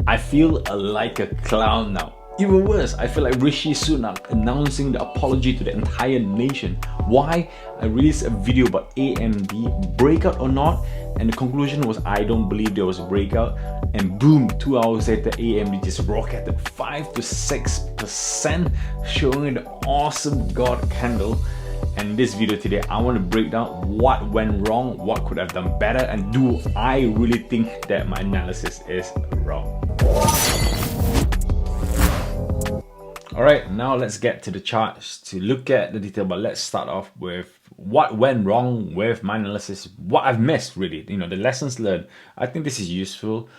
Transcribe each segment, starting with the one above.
I feel like a clown now. Even worse, I feel like Rishi Sunak announcing the apology to the entire nation. Why? I released a video about AMD, breakout or not, and the conclusion was I don't believe there was a breakout. And boom, 2 hours later, AMD just rocketed 5 to 6%, showing the awesome God candle. And in this video today, I want to break down what went wrong, what could have done better, and do I really think that my analysis is wrong. Alright, now let's get to the charts to look at the detail, but let's start off with what went wrong with my analysis, what I've missed really, the lessons learned. I think this is useful,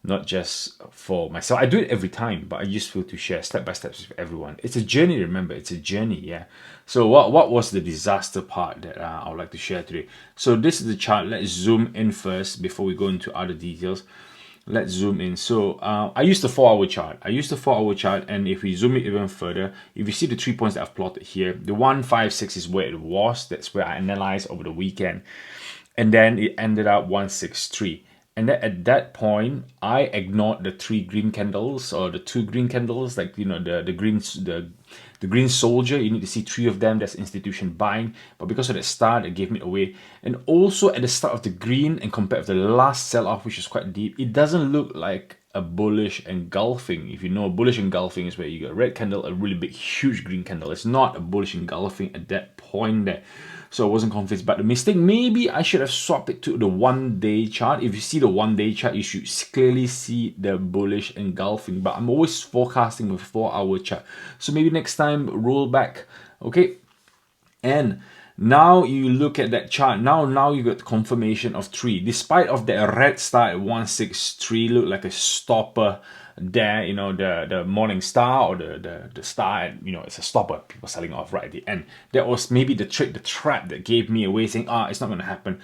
not just for myself. I do it every time, but it's useful to share step by step with everyone. It's a journey, remember, it's a journey, yeah. So what was the disaster part that I would like to share today? So this is the chart. Let's zoom in first before we go into other details. Let's zoom in. So I used the 4-hour chart. And if we zoom it even further, if you see the 3 points that I've plotted here, the 156 is where it was. That's where I analyzed over the weekend. And then it ended up 163. And then at that point, I ignored the 3 green candles or the 2 green candles, like the green soldier. You need to see 3 of them. That's institution buying. But because of that start, it gave me away. And also at the start of the green, and compared to the last sell-off, which is quite deep, it doesn't look like a bullish engulfing. If you know, a bullish engulfing is where you got a red candle, a really big, huge green candle. It's not a bullish engulfing at that point there. So I wasn't convinced. But the mistake, maybe I should have swapped it to the 1-day chart. If you see the 1-day chart, you should clearly see the bullish engulfing. But I'm always forecasting with 4-hour chart. So maybe next time, roll back. Okay. And now you look at that chart. Now you got confirmation of 3. Despite of that red star at 163, look like a stopper there, the morning star or the star at, it's a stopper, people selling off right at the end. That was maybe the trick, the trap that gave me away, saying it's not going to happen.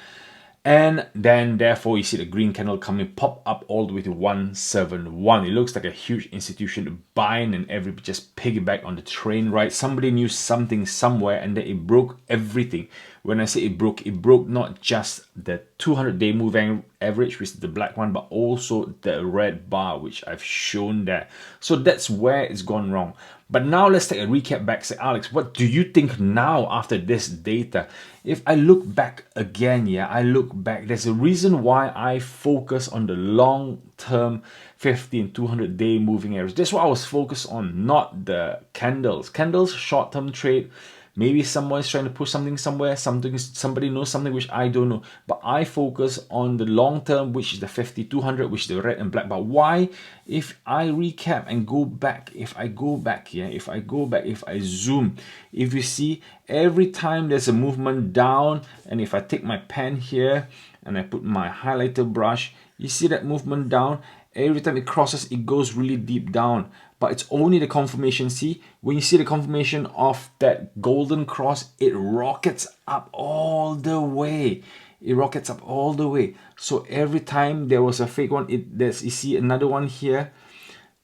And then therefore you see the green candle coming, pop up all the way to 171. It looks like a huge institution buying, and everybody just piggyback on the train, right? Somebody knew something somewhere, and then it broke everything. When I say it broke not just the 200-day moving average, which is the black one, but also the red bar, which I've shown there. So that's where it's gone wrong. But now let's take a recap back. Say, Alex, what do you think now after this data? If I look back again, there's a reason why I focus on the long-term 50 and 200-day moving average. That's what I was focused on, not the candles. Candles, short-term trade. Maybe someone's trying to push something somewhere, somebody knows something which I don't know. But I focus on the long term, which is the 50, 200, which is the red and black. But why? If I recap and go back, if I zoom, if you see every time there's a movement down, and if I take my pen here and I put my highlighter brush, you see that movement down. Every time it crosses, it goes really deep down. But it's only the confirmation. See, when you see the confirmation of that golden cross, it rockets up all the way. So every time there was a fake one, you see another one here,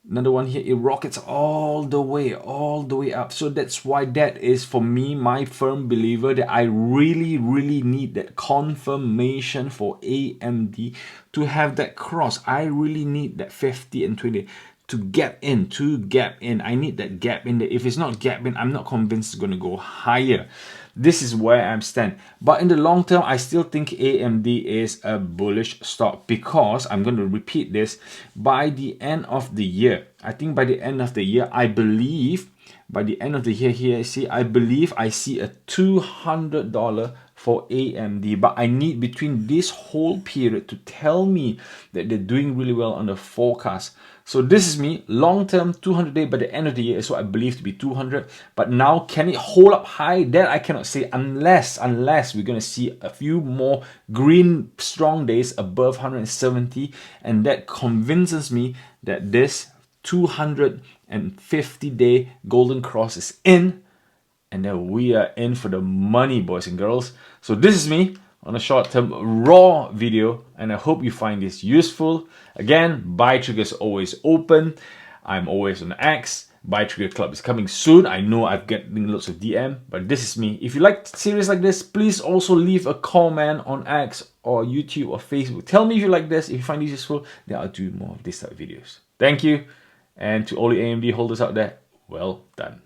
it rockets all the way up. So that's why that is, for me, my firm believer that I really need that confirmation for AMD to have that cross. I really need that 50 and 20 to gap in. I need that gap in there. If it's not gap in, I'm not convinced it's going to go higher. This is where I stand. But in the long term, I still think AMD is a bullish stock, because I'm going to repeat this, by the end of the year, I think by the end of the year, I believe by the end of the year here, I believe I see a $200 for AMD, but I need between this whole period to tell me that they're doing really well on the forecast. So this is me, long-term 200-day by the end of the year is what I believe to be 200. But now, can it hold up high? That I cannot say unless we're going to see a few more green strong days above 170, and that convinces me that this 250-day golden cross is in, and then we are in for the money, boys and girls. So this is me on a short-term raw video, and I hope you find this useful. Again, buy trigger is always open. I'm always on X. Buy Trigger Club is coming soon. I know I've getting lots of DM, but this is me. If you like series like this, please also leave a comment on X or YouTube or Facebook. Tell me if you like this. If you find this useful, then I'll do more of this type of videos. Thank you. And to all the AMD holders out there, well done.